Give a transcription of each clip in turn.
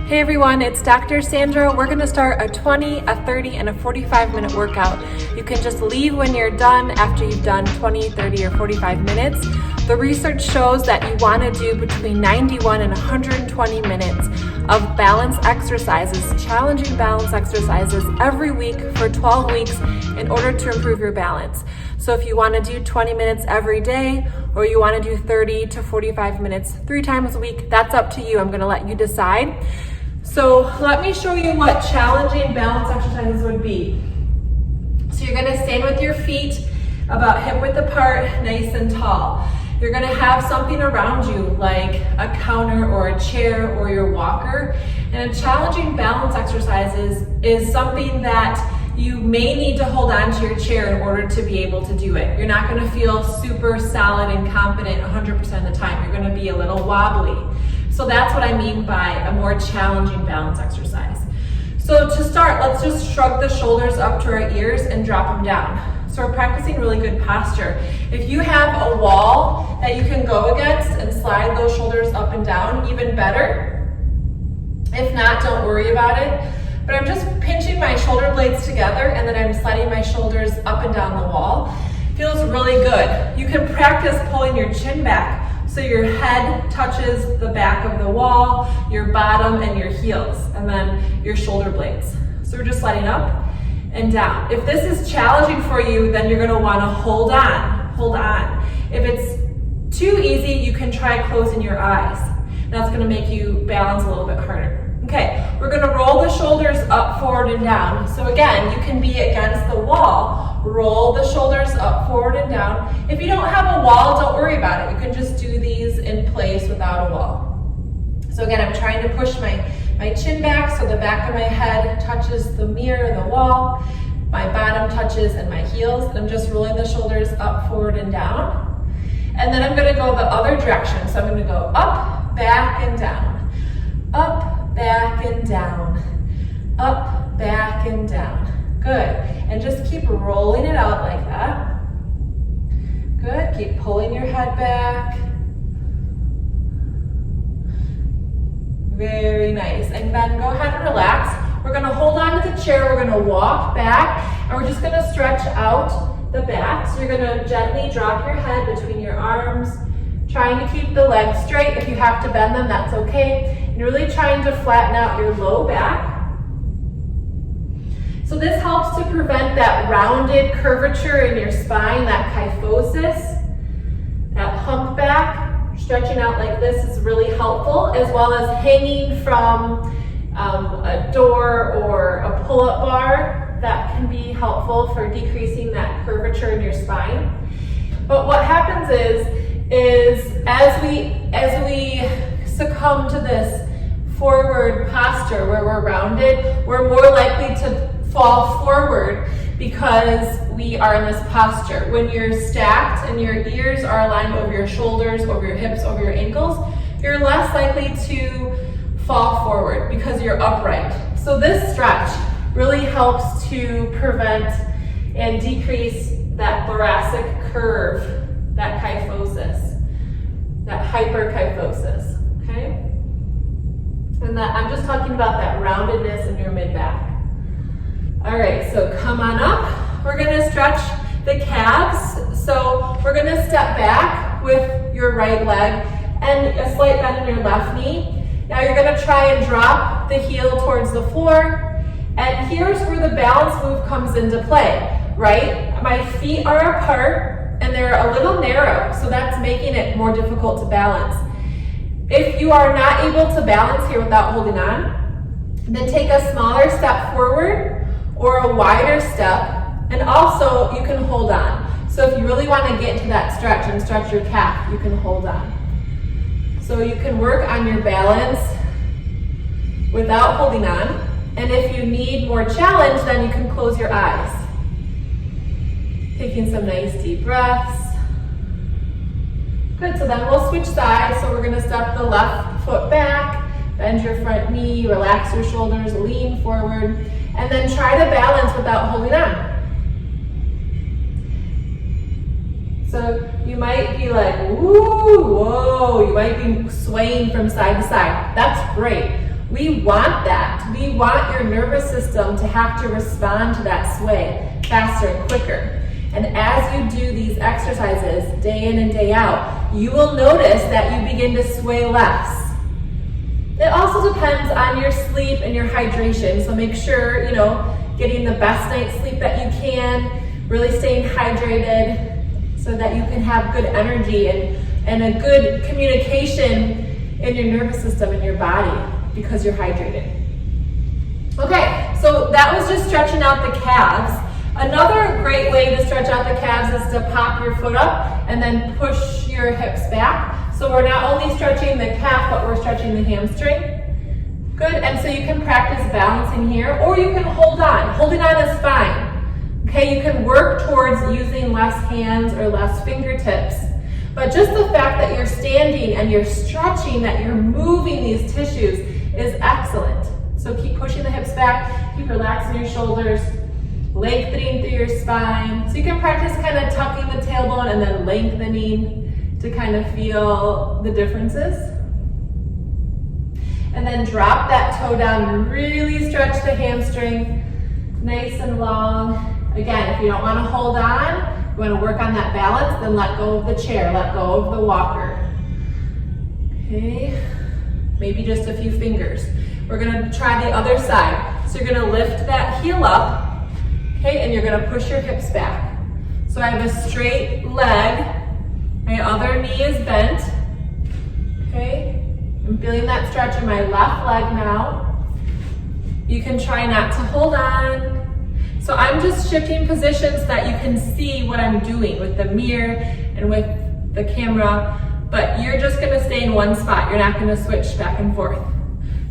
Hey everyone, it's Dr. Sandra. We're going to start a 20, a 30, and a 45-minute workout. You can just leave when you're done after you've done 20, 30, or 45 minutes. The research shows that you want to do between 91 and 120 minutes of balance exercises, challenging balance exercises every week for 12 weeks in order to improve your balance. So if you want to do 20 minutes every day, or you want to do 30 to 45 minutes 3 times a week, that's up to you. I'm going to let you decide. So let me show you what challenging balance exercises would be. So you're going to stand with your feet about hip width apart, nice and tall. You're going to have something around you like a counter or a chair or your walker. And a challenging balance exercises is something that you may need to hold on to your chair in order to be able to do it. You're not going to feel super solid and confident 100% of the time. You're going to be a little wobbly. So that's what I mean by a more challenging balance exercise. So to start, let's just shrug the shoulders up to our ears and drop them down. So we're practicing really good posture. If you have a wall that you can go against and slide those shoulders up and down, even better. If not, don't worry about it. But I'm just pinching my shoulder blades together and then I'm sliding my shoulders up and down the wall. Feels really good. You can practice pulling your chin back so your head touches the back of the wall, your bottom and your heels, and then your shoulder blades. So we're just sliding up and down. If this is challenging for you, then you're gonna wanna hold on. If it's too easy, you can try closing your eyes. That's gonna make you balance a little bit harder. Okay, we're gonna roll the shoulders up, forward, and down. So again, you can be against the wall. Roll the shoulders up, forward, and down. If you don't have a wall, don't worry about it. You can just do these in place without a wall. So again, I'm trying to push my chin back so the back of my head touches the mirror, the wall. My bottom touches and my heels. And I'm just rolling the shoulders up, forward, and down. And then I'm gonna go the other direction. So I'm gonna go up, back, and down. Up, back, and down. Up, back, and down. Good. And just keep rolling it out like that. Good. Keep pulling your head back. Very nice. And then go ahead and relax. We're going to hold on to the chair. We're going to walk back and we're just going to stretch out the back. So you're going to gently drop your head between your arms, trying to keep the legs straight. If you have to bend them, that's okay. And you're really trying to flatten out your low back. So this helps to prevent that rounded curvature in your spine, that kyphosis, that hump back. Stretching out like this is really helpful, as well as hanging from a door or a pull-up bar. That can be helpful for decreasing that curvature in your spine. But what happens is as we succumb to this forward posture where we're rounded, we're more likely to fall forward because we are in this posture. When you're stacked and your ears are aligned over your shoulders, over your hips, over your ankles, you're less likely to fall forward because you're upright. So this stretch really helps to prevent and decrease that thoracic curve, that kyphosis, that hyperkyphosis, okay? And that I'm just talking about that roundedness in your mid-back. All right, so come on up. We're gonna stretch the calves. So we're gonna step back with your right leg and a slight bend in your left knee. Now you're gonna try and drop the heel towards the floor. And here's where the balance move comes into play, right? My feet are apart and they're a little narrow, so that's making it more difficult to balance. If you are not able to balance here without holding on, then take a smaller step forward or a wider step, and also you can hold on. So if you really want to get into that stretch and stretch your calf, you can hold on. So you can work on your balance without holding on, and if you need more challenge, then you can close your eyes. Taking some nice deep breaths. Good, so then we'll switch sides. So we're gonna step the left foot back, bend your front knee, relax your shoulders, lean forward, and then try to balance without holding on. So you might be like, woo, whoa, you might be swaying from side to side. That's great. We want that. We want your nervous system to have to respond to that sway faster and quicker. And as you do these exercises day in and day out, you will notice that you begin to sway less. It also depends on your sleep and your hydration. So make sure, getting the best night's sleep that you can, really staying hydrated so that you can have good energy and a good communication in your nervous system and your body because you're hydrated. Okay, so that was just stretching out the calves. Another great way to stretch out the calves is to pop your foot up and then push your hips back. So we're not only stretching the calf, but we're stretching the hamstring. Good, and so you can practice balancing here, or you can hold on. Holding on is fine. Okay, you can work towards using less hands or less fingertips. But just the fact that you're standing and you're stretching, that you're moving these tissues is excellent. So keep pushing the hips back, keep relaxing your shoulders, lengthening through your spine. So you can practice kind of tucking the tailbone and then lengthening to kind of feel the differences. And then drop that toe down and really stretch the hamstring nice and long. Again, if you don't want to hold on, you want to work on that balance, then let go of the chair, let go of the walker. Okay, maybe just a few fingers. We're going to try the other side. So you're going to lift that heel up, okay, and you're going to push your hips back. So I have a straight leg, my other knee is bent, okay. I'm feeling that stretch in my left leg now. You can try not to hold on. So I'm just shifting positions so that you can see what I'm doing with the mirror and with the camera, but you're just gonna stay in one spot. You're not gonna switch back and forth.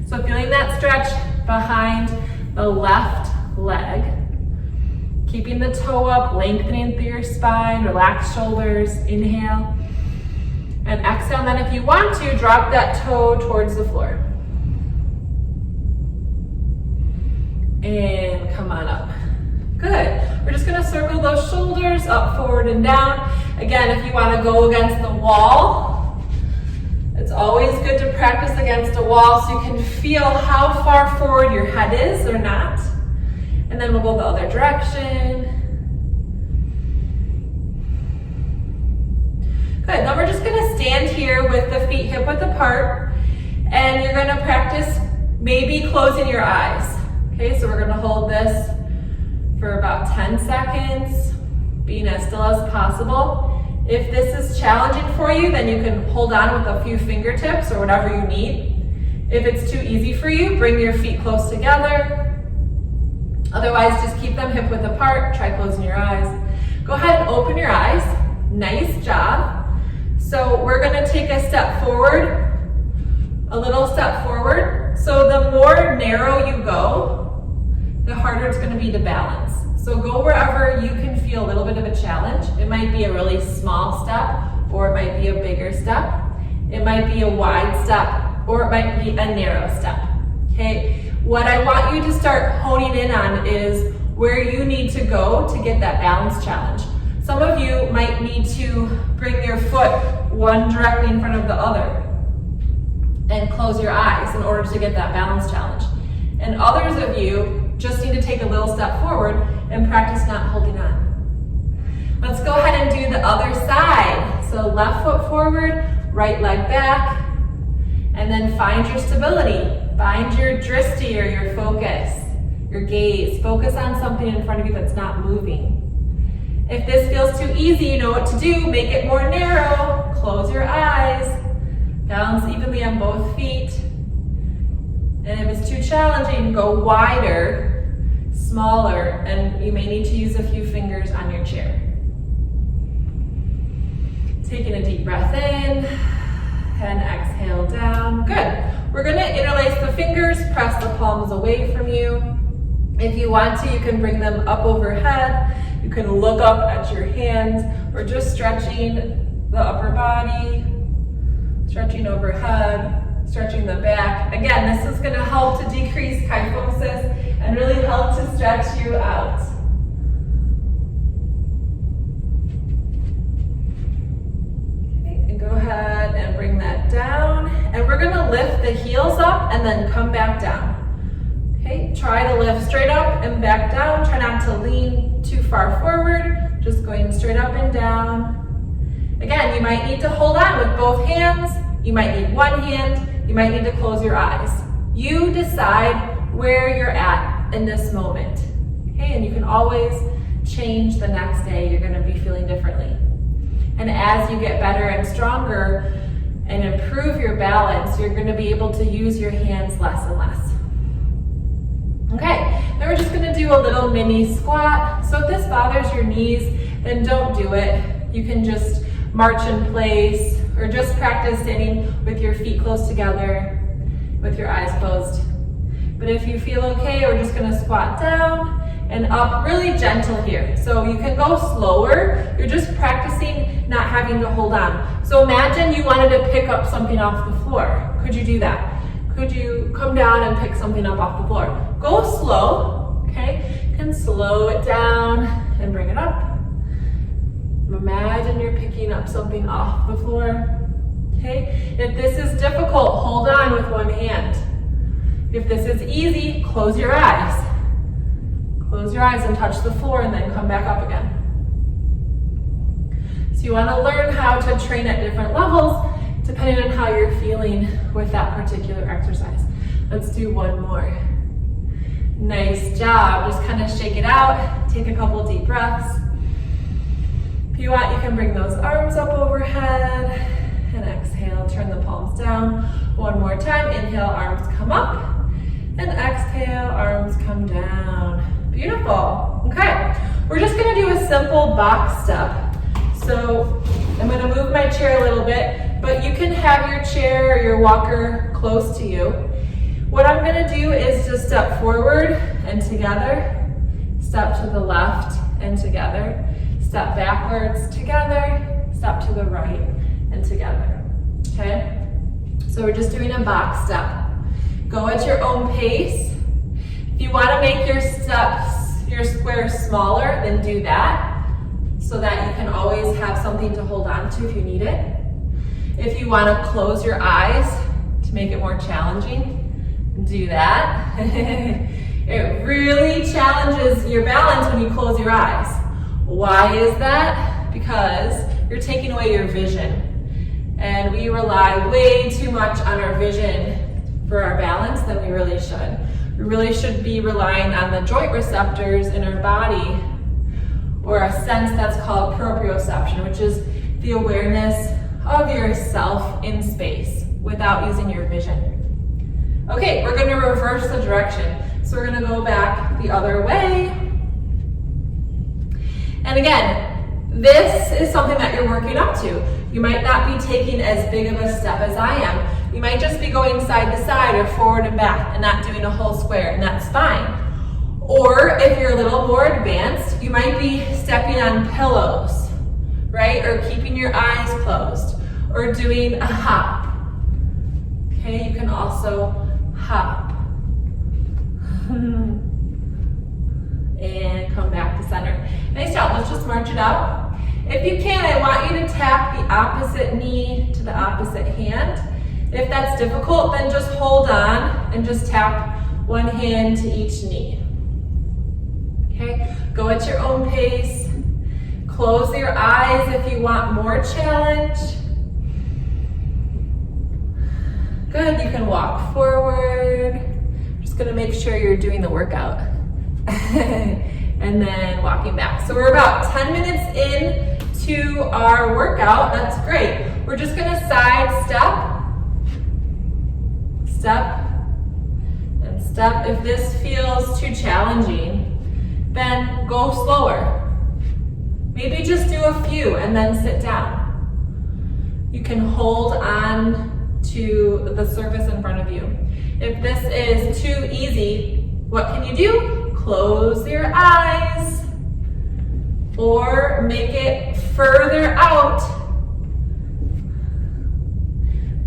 So feeling that stretch behind the left leg, keeping the toe up, lengthening through your spine, relax shoulders, inhale. And exhale, and then if you want to, drop that toe towards the floor. And come on up. Good. We're just gonna circle those shoulders up, forward, and down. Again, if you wanna go against the wall, it's always good to practice against a wall so you can feel how far forward your head is or not. And then we'll go the other direction. Good, now we're just gonna stand here with the feet hip width apart, and you're gonna practice maybe closing your eyes. Okay, so we're gonna hold this for about 10 seconds, being as still as possible. If this is challenging for you, then you can hold on with a few fingertips or whatever you need. If it's too easy for you, bring your feet close together. Otherwise, just keep them hip width apart. Try closing your eyes. Go ahead and open your eyes. Nice job. So we're gonna take a step forward, a little step forward. So the more narrow you go, the harder it's gonna be to balance. So go wherever you can feel a little bit of a challenge. It might be a really small step, or it might be a bigger step. It might be a wide step, or it might be a narrow step, okay? What I want you to start honing in on is where you need to go to get that balance challenge. Some of you might need to bring your foot one directly in front of the other and close your eyes in order to get that balance challenge. And others of you just need to take a little step forward and practice not holding on. Let's go ahead and do the other side. So left foot forward, right leg back, and then find your stability. Find your drishti, or your focus, your gaze. Focus on something in front of you that's not moving. If this feels too easy, you know what to do. Make it more narrow. Close your eyes. Balance evenly on both feet. And if it's too challenging, go wider, smaller, and you may need to use a few fingers on your chair. Taking a deep breath in and exhale down. Good. We're going to interlace the fingers, press the palms away from you. If you want to, you can bring them up overhead. You can look up at your hands. We're just stretching the upper body, stretching overhead, stretching the back. Again, this is going to help to decrease kyphosis and really help to stretch you out. Okay, and go ahead and bring that down. And we're going gonna lift the heels up and then come back down. Okay, try to lift straight up and back down. Try not to lean too far forward, just going straight up and down. Again, you might need to hold on with both hands. You might need one hand. You might need to close your eyes. You decide where you're at in this moment. Okay, and you can always change the next day. You're gonna be feeling differently. And as you get better and stronger and improve your balance, you're gonna be able to use your hands less and less. Okay, then we're just gonna do a little mini squat. So if this bothers your knees, then don't do it. You can just march in place or just practice standing with your feet close together, with your eyes closed. But if you feel okay, we're just gonna squat down and up, really gentle here. So you can go slower. You're just practicing not having to hold on. So imagine you wanted to pick up something off the floor. Could you do that? Could you come down and pick something up off the floor? Go slow, okay? You can slow it down and bring it up. Imagine you're picking up something off the floor, okay? If this is difficult, hold on with one hand. If this is easy, close your eyes. Close your eyes and touch the floor and then come back up again. So you want to learn how to train at different levels depending on how you're feeling with that particular exercise. Let's do one more. Nice job. Just kind of shake it out. Take a couple deep breaths. If you want, you can bring those arms up overhead and exhale. Turn the palms down. One more time. Inhale, arms come up. And exhale, arms come down. Beautiful. Okay. We're just going to do a simple box step. So I'm going to move my chair a little bit, but you can have your chair or your walker close to you. What I'm going to do is just step forward and together, step to the left and together, step backwards together, step to the right and together. Okay? So we're just doing a box step. Go at your own pace. If you want to make your steps, your square smaller, then do that, so that you can always have something to hold on to if you need it. If you want to close your eyes to make it more challenging, do that. It really challenges your balance when you close your eyes. Why is that? Because you're taking away your vision. And we rely way too much on our vision for our balance than we really should. We really should be relying on the joint receptors in our body, or a sense that's called proprioception, which is the awareness of yourself in space without using your vision. Okay, we're gonna reverse the direction. So we're gonna go back the other way. And again, this is something that you're working up to. You might not be taking as big of a step as I am. You might just be going side to side or forward and back and not doing a whole square, and that's fine. Or if you're a little more advanced, you might be stepping on pillows, right? Or keeping your eyes closed, or doing a hop. Okay, you can also hop. And come back to center. Nice job, let's just march it out. If you can, I want you to tap the opposite knee to the opposite hand. If that's difficult, then just hold on and just tap one hand to each knee. Okay, go at your own pace. Close your eyes if you want more challenge. Good, you can walk forward. Just gonna make sure you're doing the workout. And then walking back. So we're about 10 minutes in to our workout. That's great. We're just gonna side step, step, and step. If this feels too challenging, then go slower. Maybe just do a few and then sit down. You can hold on to the surface in front of you. If this is too easy, what can you do? Close your eyes or make it further out.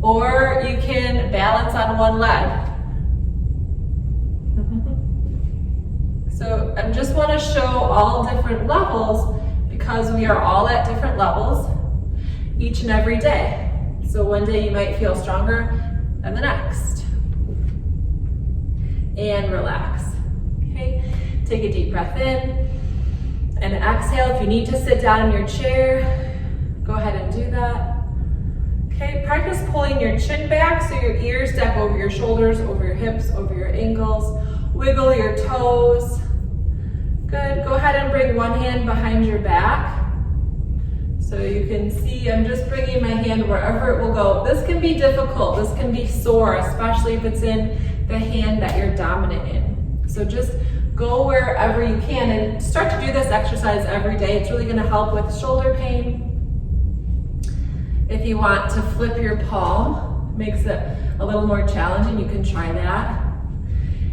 Or you can balance on one leg. So I just want to show all different levels because we are all at different levels each and every day. So one day you might feel stronger, and the next. And relax. Okay, take a deep breath in and exhale. If you need to sit down in your chair, go ahead and do that. Okay, practice pulling your chin back so your ears stack over your shoulders, over your hips, over your ankles. Wiggle your toes. Good, go ahead and bring one hand behind your back. So you can see I'm just bringing my hand wherever it will go. This can be difficult, this can be sore, especially if it's in the hand that you're dominant in. So just go wherever you can and start to do this exercise every day. It's really gonna help with shoulder pain. If you want to flip your palm, makes it a little more challenging, you can try that.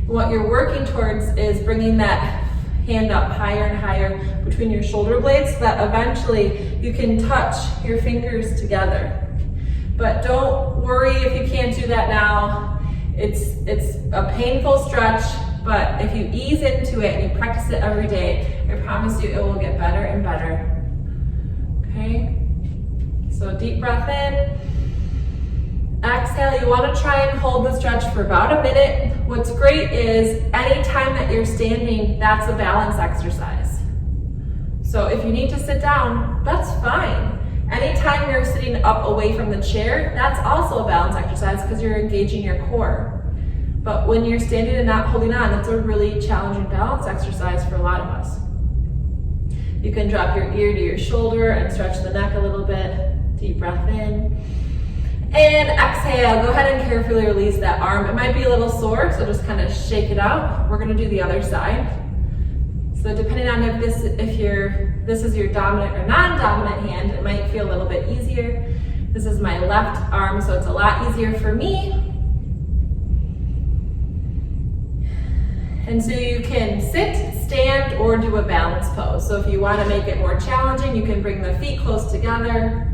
What you're working towards is bringing that hand up higher and higher between your shoulder blades so that eventually you can touch your fingers together. But don't worry if you can't do that now. It's a painful stretch, but if you ease into it and you practice it every day, I promise you it will get better and better. Okay? So deep breath in. Exhale, you want to try and hold the stretch for about a minute. What's great is anytime that you're standing, that's a balance exercise. So if you need to sit down, that's fine. Anytime you're sitting up away from the chair, that's also a balance exercise because you're engaging your core. But when you're standing and not holding on, it's a really challenging balance exercise for a lot of us. You can drop your ear to your shoulder and stretch the neck a little bit. Deep breath in. And exhale, go ahead and carefully release that arm. It might be a little sore, so just kind of shake it out. We're gonna do the other side. So depending on if this is your dominant or non-dominant hand, it might feel a little bit easier. This is my left arm, so it's a lot easier for me. And so you can sit, stand, or do a balance pose. So if you want to make it more challenging, you can bring the feet close together.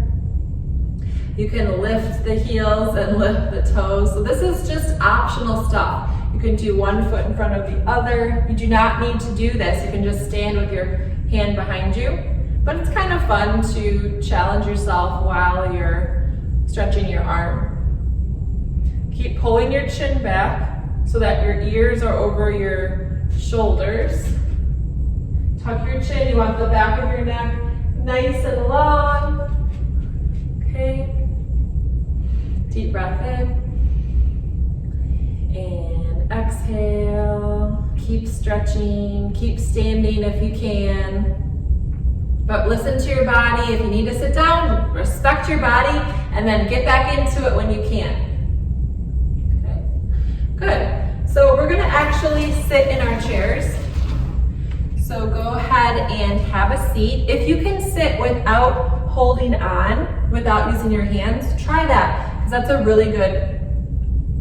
You can lift the heels and lift the toes. So this is just optional stuff. You can do one foot in front of the other. You do not need to do this. You can just stand with your hand behind you. But it's kind of fun to challenge yourself while you're stretching your arm. Keep pulling your chin back so that your ears are over your shoulders. Tuck your chin. You want the back of your neck nice and long. Okay. Deep breath in and exhale. Keep stretching, keep standing if you can. But listen to your body. If you need to sit down, respect your body and then get back into it when you can. Okay. Good. So we're gonna actually sit in our chairs. So go ahead and have a seat. If you can sit without holding on, without using your hands, try that. That's a really good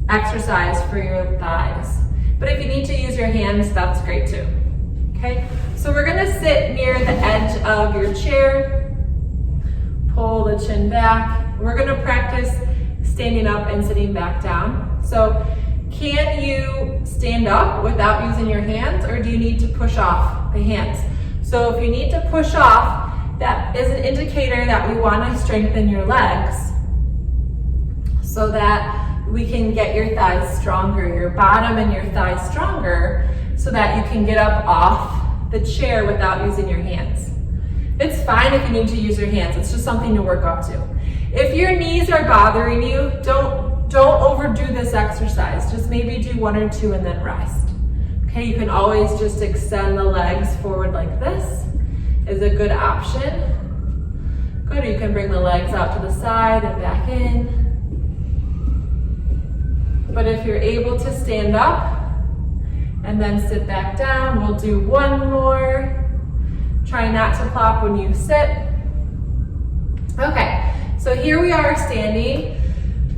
exercise for your thighs. But if you need to use your hands, that's great too. Okay, so we're gonna sit near the edge of your chair, pull the chin back. We're gonna practice standing up and sitting back down. So can you stand up without using your hands, or do you need to push off the hands? So if you need to push off, that is an indicator that we wanna strengthen your legs so that we can get your thighs stronger, your bottom and your thighs stronger, so that you can get up off the chair without using your hands. It's fine if you need to use your hands, it's just something to work up to. If your knees are bothering you, don't overdo this exercise. Just maybe do one or two and then rest. Okay, you can always just extend the legs forward like this, is a good option. Good, you can bring the legs out to the side and back in. But if you're able to stand up and then sit back down, we'll do one more. Try not to plop when you sit. Okay, so here we are standing.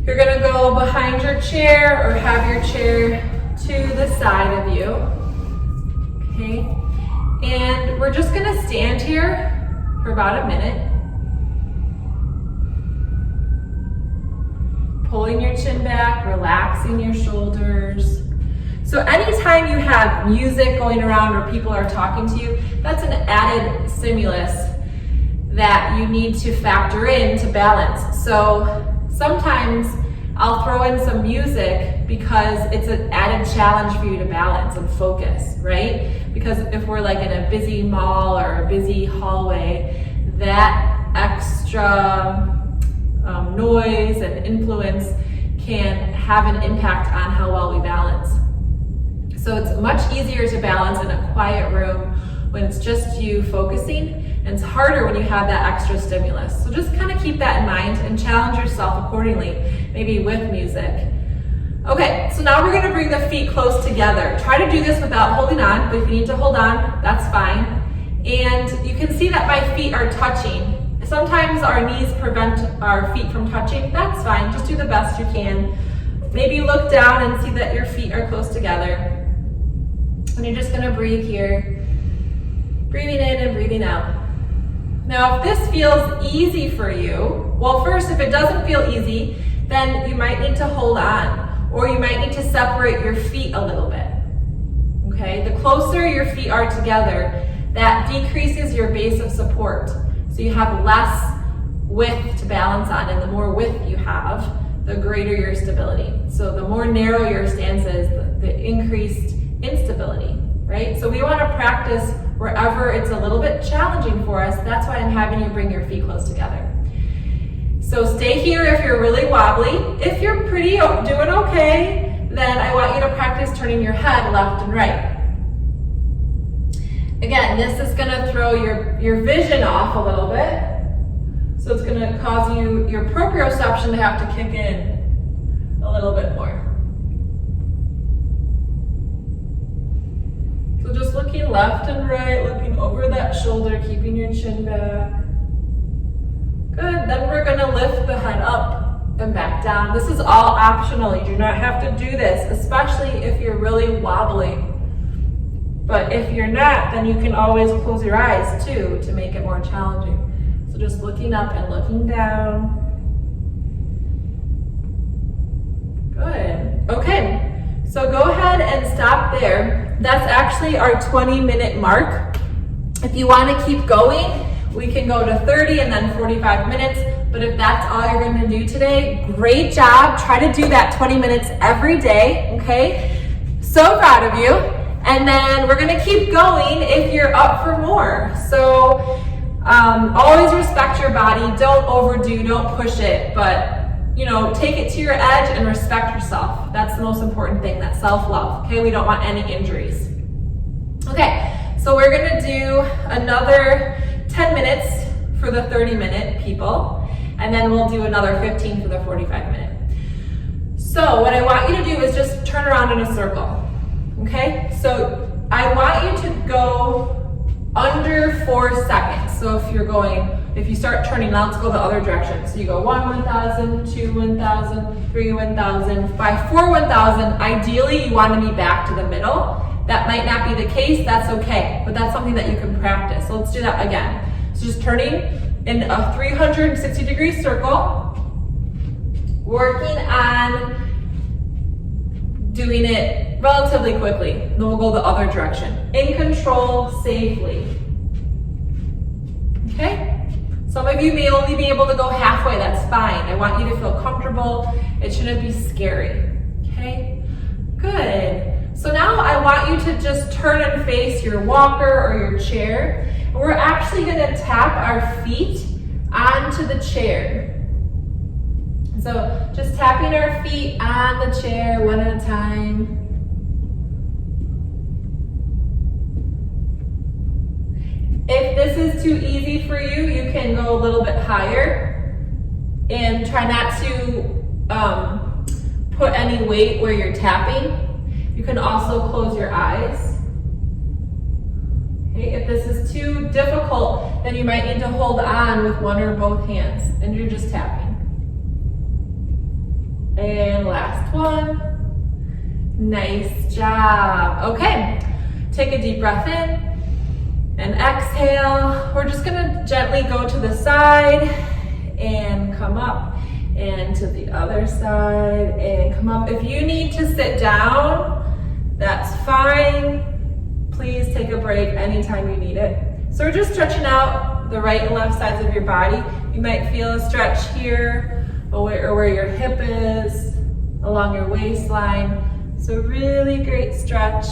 You're gonna go behind your chair or have your chair to the side of you. Okay, and we're just gonna stand here for about a minute. Pulling your chin back, relaxing your shoulders. So anytime you have music going around or people are talking to you, that's an added stimulus that you need to factor in to balance. So sometimes I'll throw in some music because it's an added challenge for you to balance and focus, right? Because if we're like in a busy mall or a busy hallway, that extra noise and influence can have an impact on how well we balance. So it's much easier to balance in a quiet room when it's just you focusing, and it's harder when you have that extra stimulus. So just kind of keep that in mind and challenge yourself accordingly, maybe with music. Okay, so now we're gonna bring the feet close together. Try to do this without holding on, but if you need to hold on, that's fine. And you can see that my feet are touching. Sometimes our knees prevent our feet from touching. That's fine, just do the best you can. Maybe look down and see that your feet are close together. And you're just gonna breathe here. Breathing in and breathing out. Now, if this feels easy for you, well, first, if it doesn't feel easy, then you might need to hold on, or you might need to separate your feet a little bit. Okay, the closer your feet are together, that decreases your base of support. So you have less width to balance on, and the more width you have, the greater your stability. So the more narrow your stance is, the increased instability, right? So we want to practice wherever it's a little bit challenging for us. That's why I'm having you bring your feet close together. So stay here if you're really wobbly. If you're doing okay, then I want you to practice turning your head left and right. Again, this is gonna throw your vision off a little bit. So it's gonna cause your proprioception to have to kick in a little bit more. So just looking left and right, looking over that shoulder, keeping your chin back. Good, then we're gonna lift the head up and back down. This is all optional, you do not have to do this, especially if you're really wobbly. But if you're not, then you can always close your eyes too to make it more challenging. So just looking up and looking down. Good. Okay, so go ahead and stop there. That's actually our 20-minute mark. If you want to keep going, we can go to 30 and then 45 minutes. But if that's all you're going to do today, great job. Try to do that 20 minutes every day, okay? So proud of you. And then we're gonna keep going if you're up for more. So always respect your body, don't overdo, don't push it, but take it to your edge and respect yourself. That's the most important thing, that self-love, okay? We don't want any injuries. Okay, so we're gonna do another 10 minutes for the 30-minute people, and then we'll do another 15 for the 45-minute. So what I want you to do is just turn around in a circle. Okay, so I want you to go under 4 seconds. So if you start turning, now let's go the other direction. So you go 1, 1,000, 2, 1,000, 3, 1,000. By 4, 1,000, ideally you want to be back to the middle. That might not be the case, that's okay, but that's something that you can practice. So let's do that again. So just turning in a 360-degree circle, working on doing it relatively quickly. Then we'll go the other direction. In control, safely. Okay? Some of you may only be able to go halfway, that's fine. I want you to feel comfortable. It shouldn't be scary. Okay? Good. So now I want you to just turn and face your walker or your chair. And we're actually gonna tap our feet onto the chair. So just tapping our feet on the chair one at a time. If this is too easy for you, you can go a little bit higher and try not to put any weight where you're tapping. You can also close your eyes. Okay, if this is too difficult, then you might need to hold on with one or both hands and you're just tapping. And last one. Nice job. Okay, take a deep breath in and exhale. We're just gonna gently go to the side and come up, and to the other side and come up. If you need to sit down, that's fine. Please take a break anytime you need it. So we're just stretching out the right and left sides of your body. You might feel a stretch here, or where your hip is, along your waistline. So really great stretch.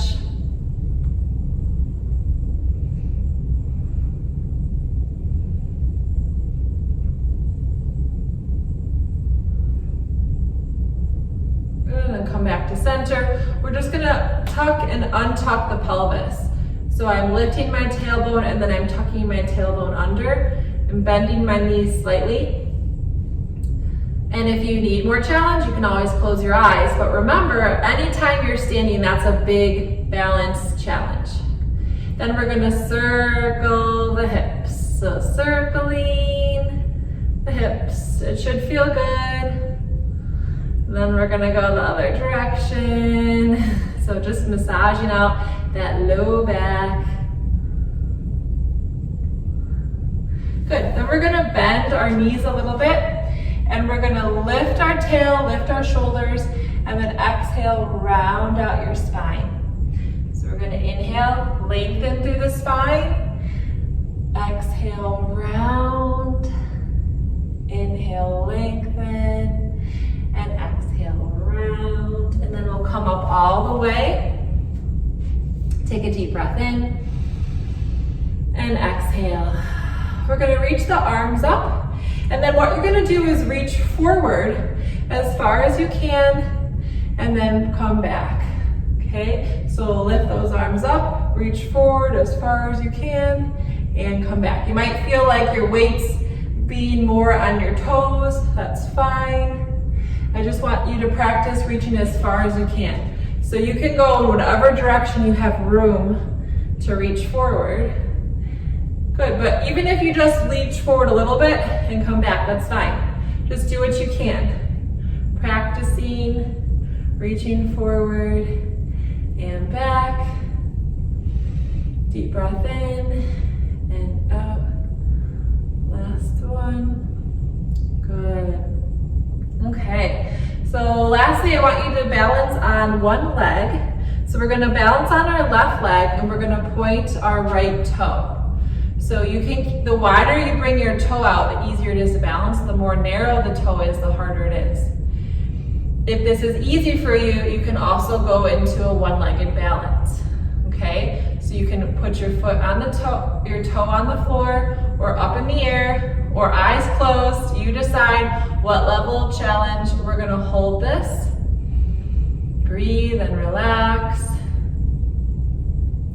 Come back to center. We're just gonna tuck and untuck the pelvis. So I'm lifting my tailbone and then I'm tucking my tailbone under and bending my knees slightly. And if you need more challenge, you can always close your eyes. But remember, anytime you're standing, that's a big balance challenge. Then we're gonna circle the hips. So circling the hips. It should feel good. Then we're gonna go the other direction. So just massaging out that low back. Good, then we're gonna bend our knees a little bit and we're gonna lift our tail, lift our shoulders, and then exhale, round out your spine. So we're gonna inhale, lengthen through the spine. Exhale, round. Inhale, lengthen. And exhale, round, and then we'll come up all the way. Take a deep breath in, and exhale. We're gonna reach the arms up, and then what you're gonna do is reach forward as far as you can, and then come back, okay? So lift those arms up, reach forward as far as you can, and come back. You might feel like your weight's being more on your toes, that's fine. I just want you to practice reaching as far as you can. So you can go in whatever direction you have room to reach forward. Good, but even if you just reach forward a little bit and come back, that's fine. Just do what you can. Practicing, reaching forward and back. Deep breath in and out. Last one. Good. Okay, so lastly, I want you to balance on one leg. So we're gonna balance on our left leg and we're gonna point our right toe. So you can, the wider you bring your toe out, the easier it is to balance. The more narrow the toe is, the harder it is. If this is easy for you, you can also go into a one-legged balance, okay? So you can put your foot on the toe, your toe on the floor or up in the air or eyes closed. You decide what level of challenge. We're gonna hold this. Breathe and relax.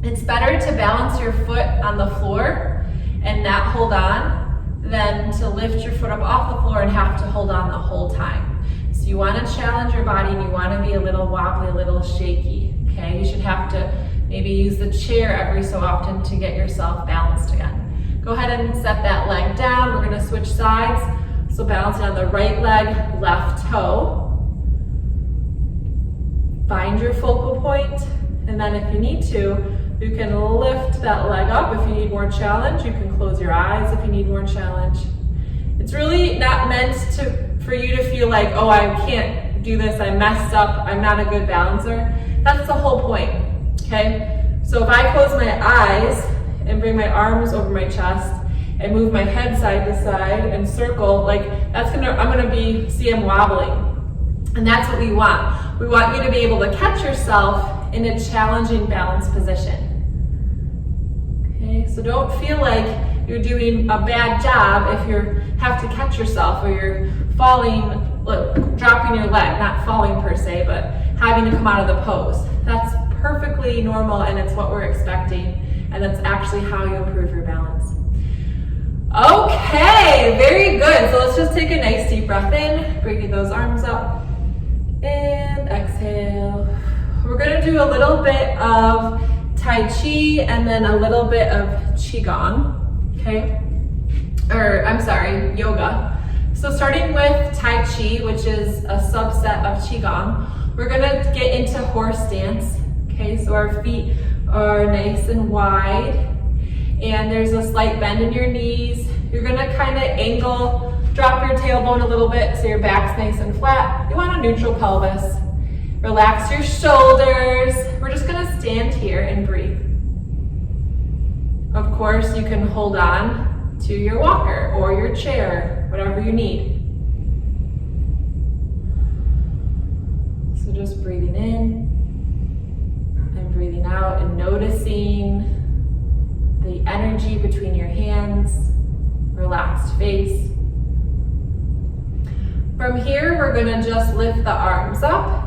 It's better to balance your foot on the floor and not hold on than to lift your foot up off the floor and have to hold on the whole time. So you wanna challenge your body and you wanna be a little wobbly, a little shaky, okay? You should have to maybe use the chair every so often to get yourself balanced again. Go ahead and set that leg down. We're gonna switch sides. So balancing on the right leg, left toe. Find your focal point, and then if you need to, you can lift that leg up. If you need more challenge, you can close your eyes if you need more challenge. It's really not meant for you to feel like, oh, I can't do this, I messed up, I'm not a good balancer. That's the whole point, okay? So if I close my eyes and bring my arms over my chest and move my head side to side and circle, like I'm gonna see I'm wobbling. And that's what we want. We want you to be able to catch yourself in a challenging balance position. Okay, so don't feel like you're doing a bad job if you have to catch yourself or you're falling, dropping your leg, not falling per se, but having to come out of the pose. That's perfectly normal and it's what we're expecting. And that's actually how you improve your balance. Okay, very good. So let's just take a nice deep breath in, bringing those arms up, and exhale. We're gonna do a little bit of Tai Chi and then a little bit of Qigong, okay? Yoga. So starting with Tai Chi, which is a subset of Qigong, we're gonna get into horse stance, okay? So our feet are nice and wide, and there's a slight bend in your knees. You're gonna kind of angle, drop your tailbone a little bit so your back's nice and flat. You want a neutral pelvis. Relax your shoulders. We're just gonna stand here and breathe. Of course, you can hold on to your walker or your chair, whatever you need. just breathing in and breathing out and noticing the energy between your hands, relaxed face. From here, we're gonna just lift the arms up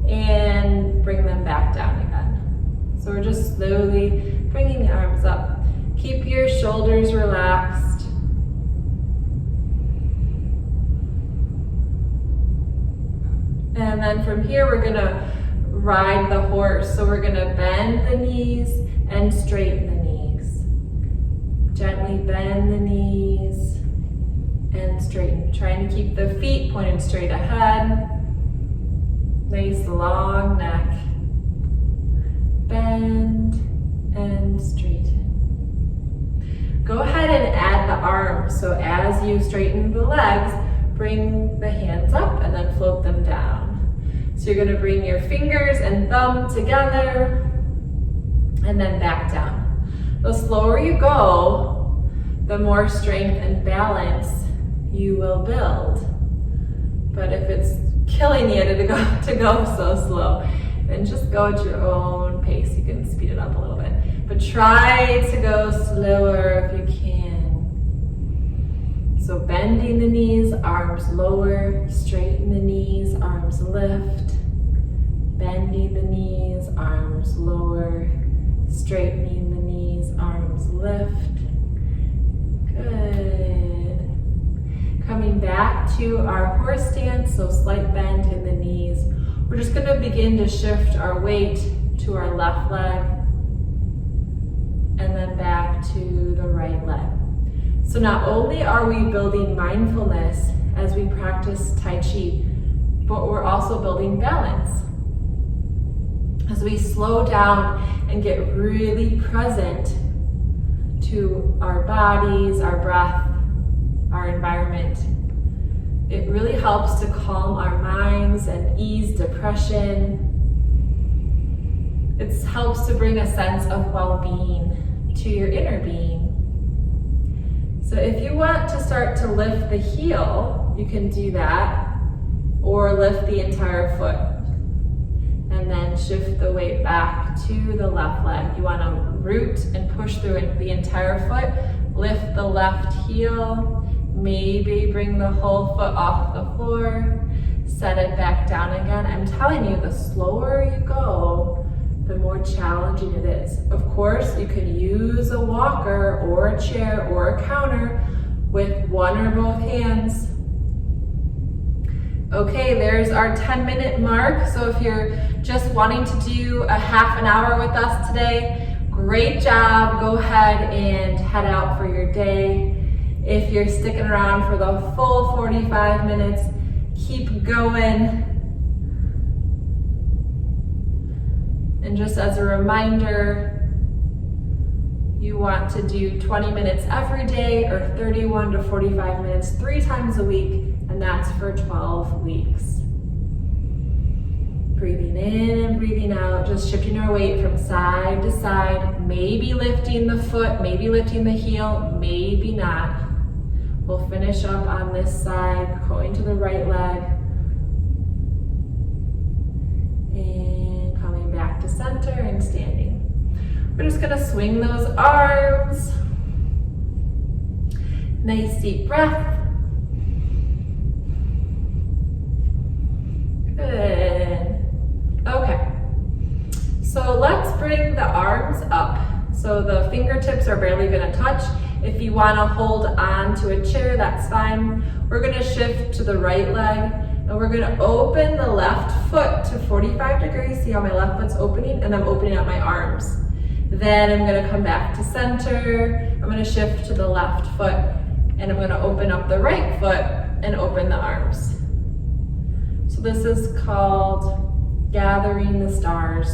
and bring them back down again. So we're just slowly bringing the arms up. Keep your shoulders relaxed. And then from here, we're gonna ride the horse. So we're gonna bend the knees and straighten the knees. Gently bend the knees and straighten. Trying to keep the feet pointed straight ahead. Nice long neck. Bend and straighten. Go ahead and add the arms. So as you straighten the legs, bring the hands up and then float them down. So you're gonna bring your fingers and thumb together and then back down. The slower you go, the more strength and balance you will build. But if it's killing you to go so slow, then just go at your own pace. You can speed it up a little bit. But try to go slower if you can. So bending the knees, arms lower, straighten the knees, arms lift. Bending the knees, arms lower, straightening the knees, arms lift. Good. Coming back to our horse stance, so slight bend in the knees. We're just gonna begin to shift our weight to our left leg and then back to the right leg. So not only are we building mindfulness as we practice Tai Chi, but we're also building balance. As we slow down and get really present to our bodies, our breath, our environment, it really helps to calm our minds and ease depression. It helps to bring a sense of well-being to your inner being. So if you want to start to lift the heel, you can do that, or lift the entire foot. And then shift the weight back to the left leg. You want to root and push through the entire foot. Lift the left heel. Maybe bring the whole foot off the floor. Set it back down again. I'm telling you, the slower you go, the more challenging it is. Of course, you could use a walker or a chair or a counter with one or both hands. Okay, there's our 10-minute mark. So if you're just wanting to do a half an hour with us today, great job. Go ahead and head out for your day. If you're sticking around for the full 45 minutes, keep going. And just as a reminder, you want to do 20 minutes every day or 31 to 45 minutes 3 times a week, and that's for 12 weeks. Breathing in and breathing out, just shifting our weight from side to side, maybe lifting the foot, maybe lifting the heel, maybe not. We'll finish up on this side, going to the right leg. And coming back to center and standing. We're just gonna swing those arms. Nice deep breath. Good. Okay. So let's bring the arms up. So the fingertips are barely gonna touch. If you wanna hold on to a chair, that's fine. We're gonna shift to the right leg, and we're gonna open the left foot to 45 degrees. See how my left foot's opening? And I'm opening up my arms. Then I'm gonna come back to center. I'm gonna shift to the left foot, and I'm gonna open up the right foot and open the arms. So this is called gathering the stars.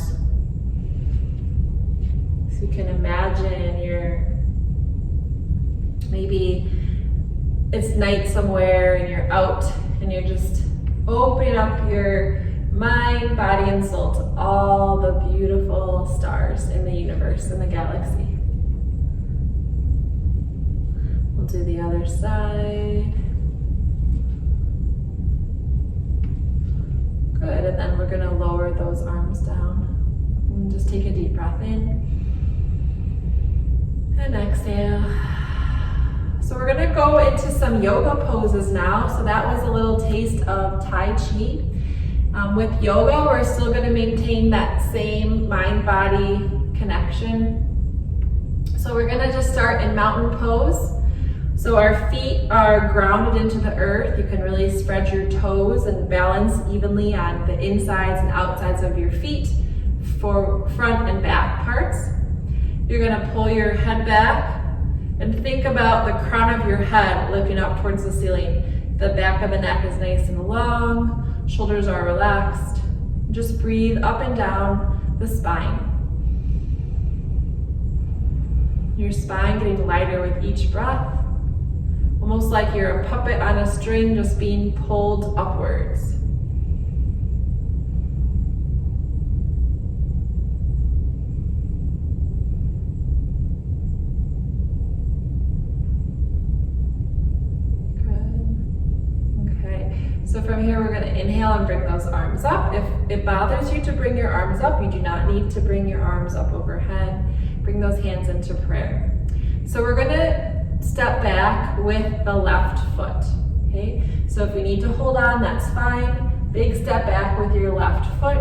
So you can imagine maybe it's night somewhere and you're out and you're just opening up your mind, body, and soul to all the beautiful stars in the universe, in the galaxy. We'll do the other side. Good, and then we're gonna lower those arms down. And just take a deep breath in and exhale. So we're gonna go into some yoga poses now. So that was a little taste of Tai Chi. With yoga, we're still gonna maintain that same mind-body connection. So we're gonna just start in mountain pose. So our feet are grounded into the earth. You can really spread your toes and balance evenly on the insides and outsides of your feet for front and back parts. You're gonna pull your head back and think about the crown of your head lifting up towards the ceiling. The back of the neck is nice and long, shoulders are relaxed. Just breathe up and down the spine. Your spine getting lighter with each breath, almost like you're a puppet on a string just being pulled upwards. So from here, we're going to inhale and bring those arms up. If it bothers you to bring your arms up, you do not need to bring your arms up overhead. Bring those hands into prayer. So we're going to step back with the left foot, okay? So if we need to hold on, that's fine. Big step back with your left foot.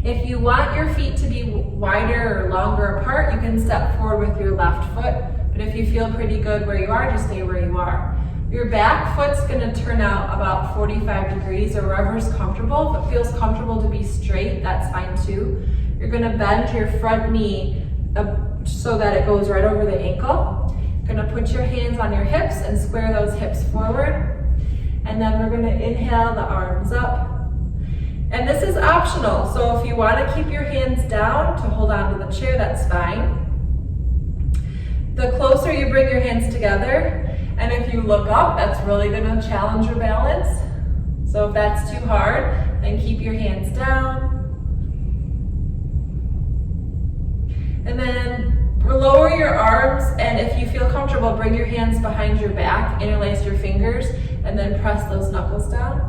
If you want your feet to be wider or longer apart, you can step forward with your left foot. But if you feel pretty good where you are, just stay where you are. Your back foot's gonna turn out about 45 degrees or wherever's comfortable. If it feels comfortable to be straight, that's fine too. You're gonna bend your front knee so that it goes right over the ankle. You're gonna put your hands on your hips and square those hips forward. And then we're gonna inhale the arms up. And this is optional, so if you wanna keep your hands down to hold on to the chair, that's fine. The closer you bring your hands together, and if you look up, that's really gonna challenge your balance. So if that's too hard, then keep your hands down. And then lower your arms, and if you feel comfortable, bring your hands behind your back, interlace your fingers, and then press those knuckles down.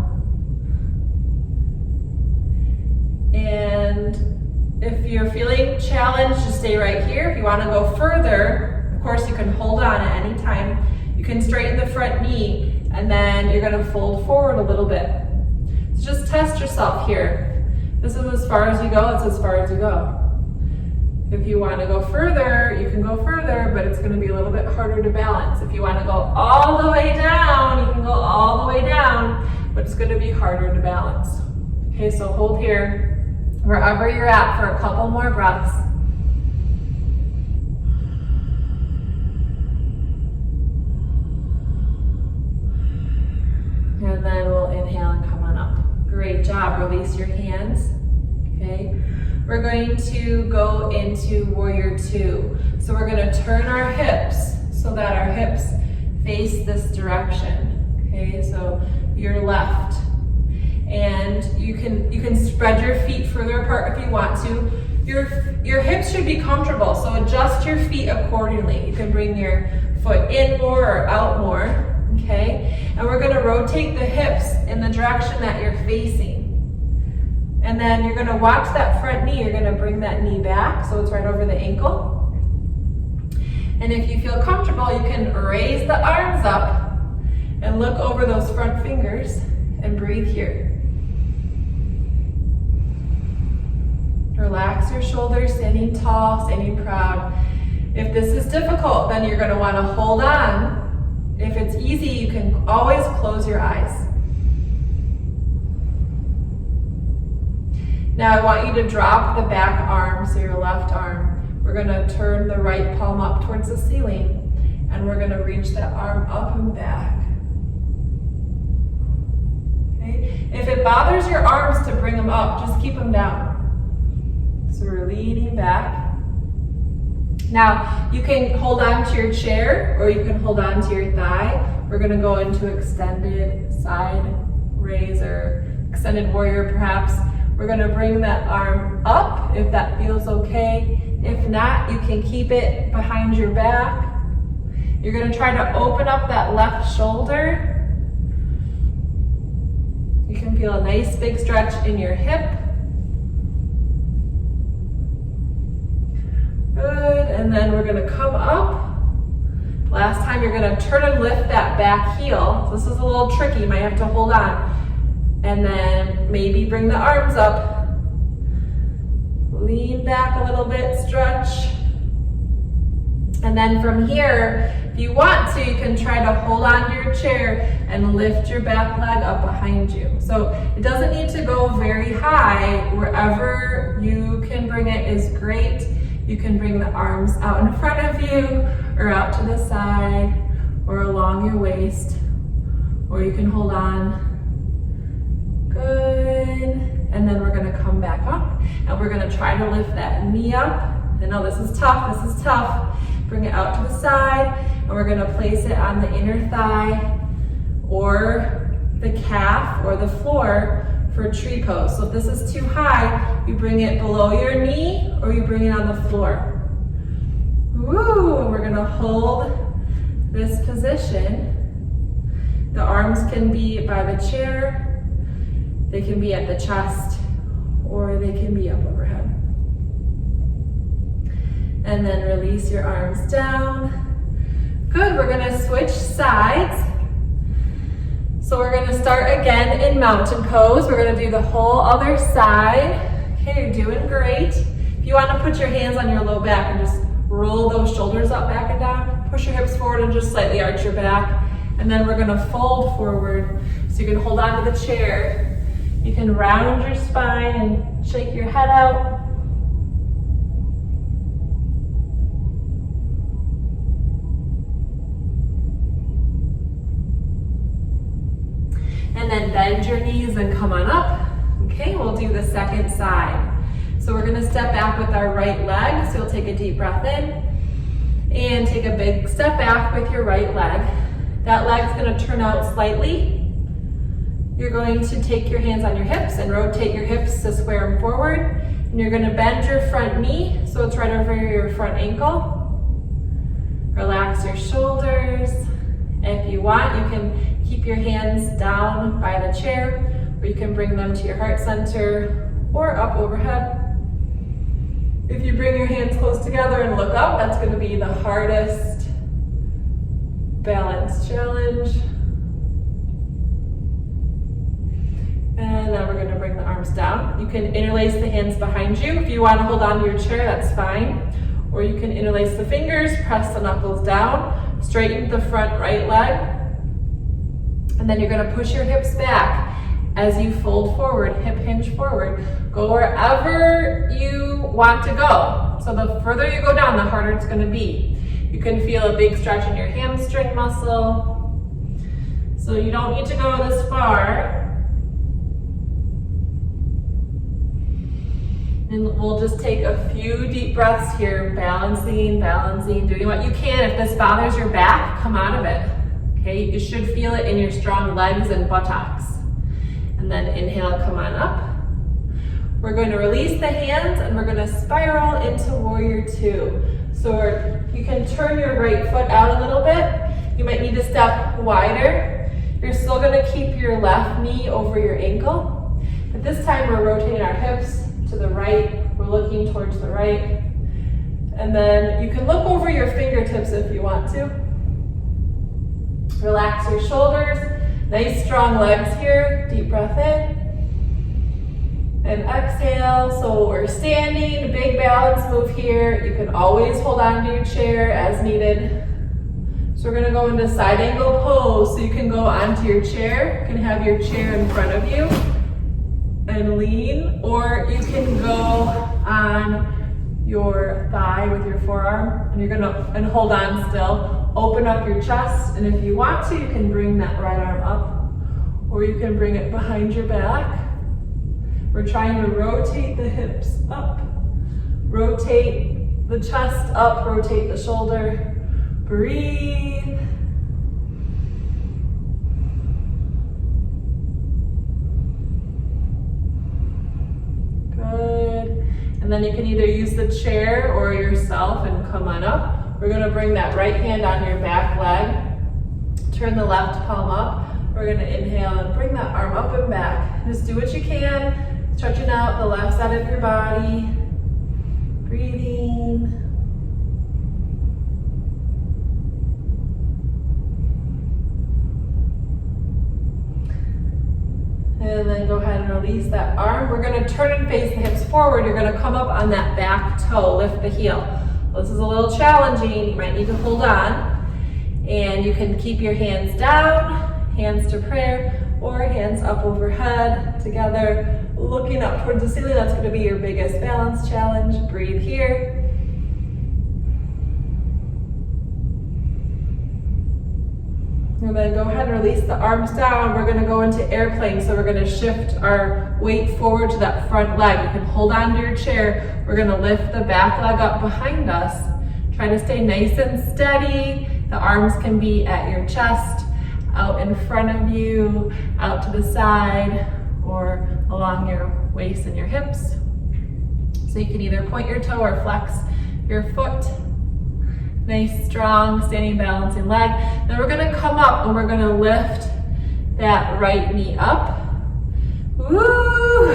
And if you're feeling challenged, just stay right here. If you wanna go further, of course you can hold on at any time. You can straighten the front knee, and then you're gonna fold forward a little bit. So just test yourself here. This is as far as you go, it's as far as you go. If you wanna go further, you can go further, but it's gonna be a little bit harder to balance. If you wanna go all the way down, you can go all the way down, but it's gonna be harder to balance. Okay, so hold here, wherever you're at for a couple more breaths. And then we'll inhale and come on up. Great job, release your hands, okay? We're going to go into Warrior Two. So we're gonna turn our hips so that our hips face this direction, okay? So your left. And you can spread your feet further apart if you want to. Your hips should be comfortable, so adjust your feet accordingly. You can bring your foot in more or out more. Okay, and we're gonna rotate the hips in the direction that you're facing. And then you're gonna watch that front knee, you're gonna bring that knee back so it's right over the ankle. And if you feel comfortable, you can raise the arms up and look over those front fingers and breathe here. Relax your shoulders, standing tall, standing proud. If this is difficult, then you're gonna wanna hold on. If it's easy, you can always close your eyes. Now I want you to drop the back arm, so your left arm. We're gonna turn the right palm up towards the ceiling, and we're gonna reach that arm up and back. Okay? If it bothers your arms to bring them up, just keep them down. So we're leaning back. Now, you can hold on to your chair or you can hold on to your thigh. We're gonna go into extended side raise or extended warrior perhaps. We're gonna bring that arm up if that feels okay. If not, you can keep it behind your back. You're gonna try to open up that left shoulder. You can feel a nice big stretch in your hip. Good, and then we're gonna come up. Last time you're gonna turn and lift that back heel. This is a little tricky, you might have to hold on. And then maybe bring the arms up. Lean back a little bit, stretch. And then from here, if you want to, you can try to hold on to your chair and lift your back leg up behind you. So it doesn't need to go very high. Wherever you can bring it is great. You can bring the arms out in front of you or out to the side or along your waist, or you can hold on. Good. And then we're gonna come back up and we're gonna try to lift that knee up. I know this is tough, this is tough. Bring it out to the side and we're gonna place it on the inner thigh or the calf or the floor for tree pose. So if this is too high, you bring it below your knee or you bring it on the floor. Woo, we're gonna hold this position. The arms can be by the chair, they can be at the chest, or they can be up overhead. And then release your arms down. Good, we're gonna switch sides. So we're gonna start again in mountain pose. We're gonna do the whole other side. Okay, you're doing great. If you wanna put your hands on your low back and just roll those shoulders up, back and down, push your hips forward and just slightly arch your back. And then we're gonna fold forward. So you can hold on to the chair. You can round your spine and shake your head out. And then bend your knees and come on up. Okay, we'll do the second side. So we're gonna step back with our right leg. So you'll take a deep breath in and take a big step back with your right leg. That leg's gonna turn out slightly. You're going to take your hands on your hips and rotate your hips to square them forward. And you're gonna bend your front knee, so it's right over your front ankle. Relax your shoulders. If you want, you can keep your hands down by the chair, or you can bring them to your heart center or up overhead. If you bring your hands close together and look up, that's gonna be the hardest balance challenge. And then we're gonna bring the arms down. You can interlace the hands behind you. If you wanna hold on to your chair, that's fine. Or you can interlace the fingers, press the knuckles down, straighten the front right leg. And then you're gonna push your hips back as you fold forward, hip hinge forward. Go wherever you want to go. So the further you go down, the harder it's gonna be. You can feel a big stretch in your hamstring muscle. So you don't need to go this far. And we'll just take a few deep breaths here, balancing, doing what you can. If this bothers your back, come out of it. Okay, you should feel it in your strong legs and buttocks. And then inhale, come on up. We're going to release the hands and we're going to spiral into warrior two. So you can turn your right foot out a little bit. You might need to step wider. You're still going to keep your left knee over your ankle. But this time we're rotating our hips to the right. We're looking towards the right. And then you can look over your fingertips if you want to. Relax your shoulders. Nice strong legs here. Deep breath in. And exhale. So we're standing, big balance move here. You can always hold on to your chair as needed. So we're gonna go into side angle pose. So you can go onto your chair. You can have your chair in front of you and lean, or you can go on your thigh with your forearm and you're gonna hold on still. Open up your chest, and if you want to, you can bring that right arm up, or you can bring it behind your back. We're trying to rotate the hips up, rotate the chest up, rotate the shoulder. Breathe. Good. And then you can either use the chair or yourself and come on up. We're gonna bring that right hand on your back leg. Turn the left palm up. We're gonna inhale and bring that arm up and back. Just do what you can, stretching out the left side of your body, breathing. And then go ahead and release that arm. We're gonna turn and face the hips forward. You're gonna come up on that back toe, lift the heel. This is a little challenging. You might need to hold on. And you can keep your hands down, hands to prayer, or hands up overhead together, looking up towards the ceiling. That's gonna be your biggest balance challenge. Breathe here. And then go ahead and release the arms down. We're gonna go into airplane. So we're gonna shift our weight forward to that front leg. You can hold on to your chair. We're gonna lift the back leg up behind us. Try to stay nice and steady. The arms can be at your chest, out in front of you, out to the side, or along your waist and your hips. So you can either point your toe or flex your foot. Nice, strong, standing, balancing leg. Then we're gonna come up and we're gonna lift that right knee up. Woo!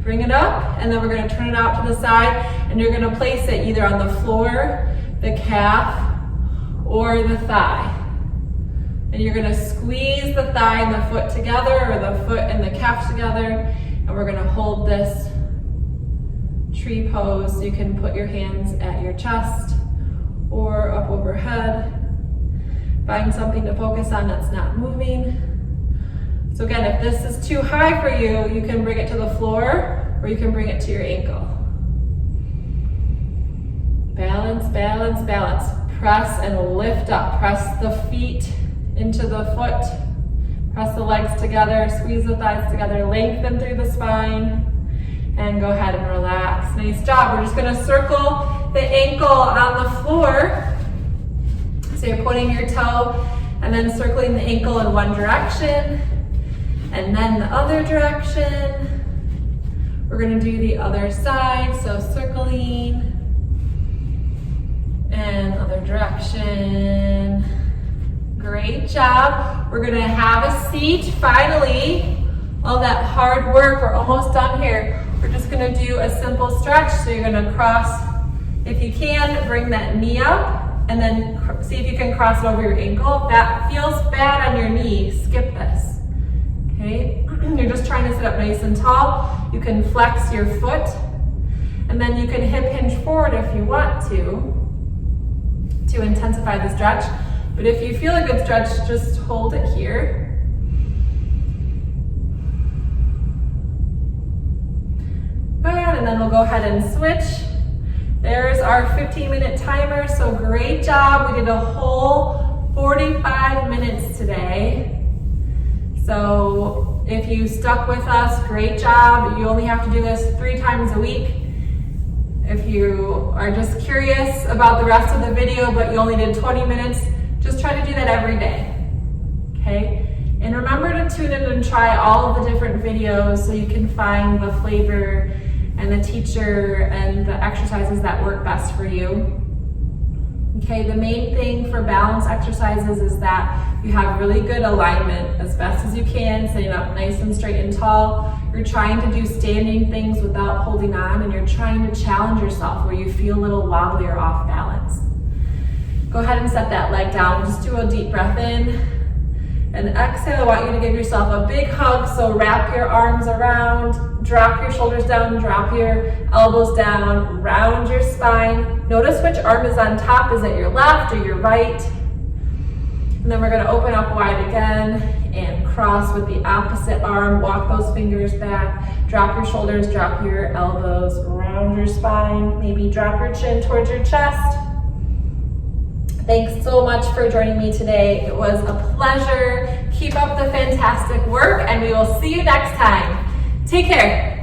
Bring it up, and then we're gonna turn it out to the side, and you're gonna place it either on the floor, the calf, or the thigh. And you're gonna squeeze the thigh and the foot together, or the foot and the calf together, and we're gonna hold this tree pose. So you can put your hands at your chest or up overhead. Find something to focus on that's not moving. So again, if this is too high for you, you can bring it to the floor, or you can bring it to your ankle. Balance, balance, balance. Press and lift up. Press the feet into the foot. Press the legs together, squeeze the thighs together, lengthen through the spine, and go ahead and relax. Nice job. We're just gonna circle the ankle on the floor. So you're pointing your toe and then circling the ankle in one direction, and then the other direction. We're gonna do the other side, so circling and other direction. Great job. We're gonna have a seat finally. All that hard work, we're almost done here. We're just gonna do a simple stretch. So you're gonna cross, if you can, bring that knee up, and then see if you can cross it over your ankle. If that feels bad on your knee, skip this, okay? You're just trying to sit up nice and tall. You can flex your foot, and then you can hip hinge forward if you want to intensify the stretch. But if you feel a good stretch, just hold it here. Good, and then we'll go ahead and switch. There's our 15-minute timer, so great job. We did a whole 45 minutes today. So if you stuck with us, great job. You only have to do this 3 times a week. If you are just curious about the rest of the video, but you only did 20 minutes, just try to do that every day, okay? And remember to tune in and try all of the different videos so you can find the flavor and the teacher and the exercises that work best for you. Okay, the main thing for balance exercises is that you have really good alignment as best as you can, sitting up nice and straight and tall. You're trying to do standing things without holding on, and you're trying to challenge yourself where you feel a little wobbly or off balance. Go ahead and set that leg down. Just do a deep breath in. And exhale, I want you to give yourself a big hug. So wrap your arms around, drop your shoulders down, drop your elbows down, round your spine. Notice which arm is on top. Is it your left or your right? And then we're gonna open up wide again and cross with the opposite arm. Walk those fingers back, drop your shoulders, drop your elbows, round your spine. Maybe drop your chin towards your chest. Thanks so much for joining me today. It was a pleasure. Keep up the fantastic work, and we will see you next time. Take care.